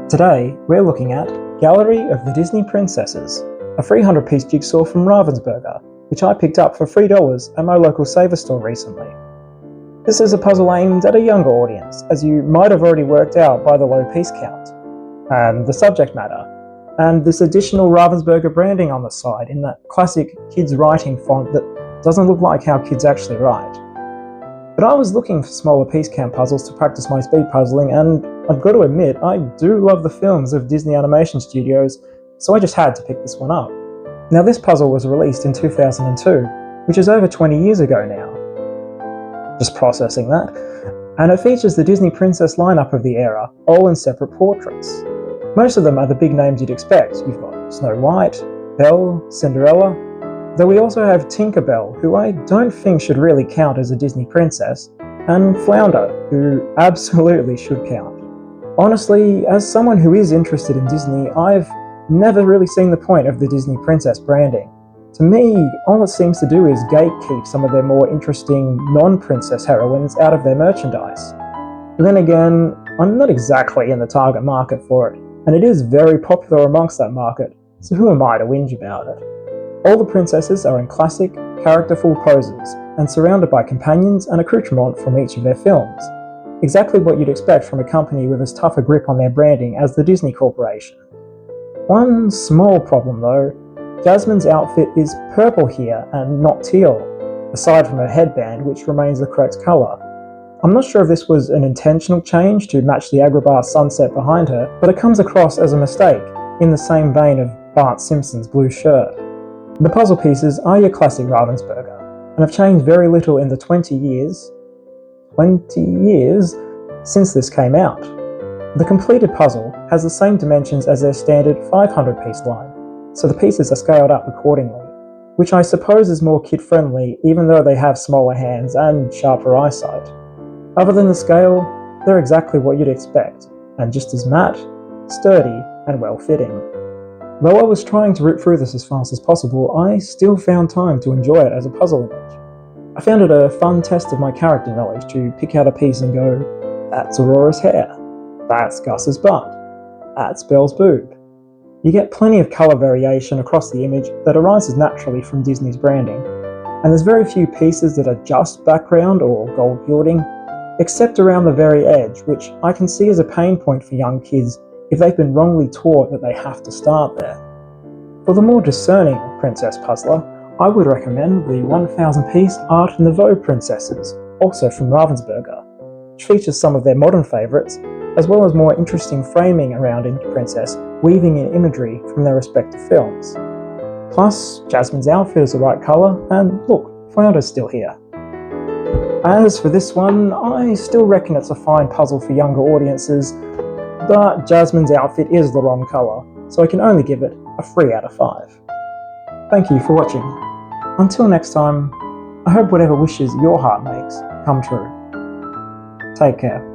Today, we're looking at Gallery of the Disney Princesses, a 300-piece jigsaw from Ravensburger, which I picked up for $3 at my local Saver store recently. This is a puzzle aimed at a younger audience, as you might have already worked out by the low piece count, and the subject matter, and this additional Ravensburger branding on the side in that classic kids writing font that doesn't look like how kids actually write. But I was looking for smaller piece count puzzles to practice my speed puzzling, and I've got to admit, I do love the films of Disney Animation Studios, so I just had to pick this one up. Now, this puzzle was released in 2002, which is over 20 years ago now. Just processing that. And it features the Disney princess lineup of the era, all in separate portraits. Most of them are the big names you'd expect. You've got Snow White, Belle, Cinderella, though we also have Tinkerbell, who I don't think should really count as a Disney princess, and Flounder, who absolutely should count. Honestly, as someone who is interested in Disney, I've never really seen the point of the Disney princess branding. To me, all it seems to do is gatekeep some of their more interesting non-princess heroines out of their merchandise. But then again, I'm not exactly in the target market for it, and it is very popular amongst that market, so who am I to whinge about it? All the princesses are in classic, characterful poses, and surrounded by companions and accoutrement from each of their films. Exactly what you'd expect from a company with as tough a grip on their branding as the Disney Corporation. One small problem though, Jasmine's outfit is purple here and not teal, aside from her headband, which remains the correct colour. I'm not sure if this was an intentional change to match the Agrabah sunset behind her, but it comes across as a mistake, in the same vein of Bart Simpson's blue shirt. The puzzle pieces are your classic Ravensburger, and have changed very little in the 20 years since this came out. The completed puzzle has the same dimensions as their standard 500-piece line, so the pieces are scaled up accordingly, which I suppose is more kid-friendly even though they have smaller hands and sharper eyesight. Other than the scale, they're exactly what you'd expect, and just as matte, sturdy, and well-fitting. Though I was trying to rip through this as fast as possible, I still found time to enjoy it as a puzzle image. I found it a fun test of my character knowledge to pick out a piece and go, that's Aurora's hair, that's Gus's butt, that's Belle's boob. You get plenty of colour variation across the image that arises naturally from Disney's branding, and there's very few pieces that are just background or gold gilding, except around the very edge, which I can see as a pain point for young kids if they've been wrongly taught that they have to start there. For the more discerning princess puzzler, I would recommend the 1000-piece Art Nouveau Princesses, also from Ravensburger, which features some of their modern favourites, as well as more interesting framing around each princess, weaving in imagery from their respective films. Plus, Jasmine's outfit is the right colour, and look, Flounder's still here. As for this one, I still reckon it's a fine puzzle for younger audiences, but Jasmine's outfit is the wrong colour, so I can only give it a 3 out of 5. Thank you for watching. Until next time, I hope whatever wishes your heart makes come true. Take care.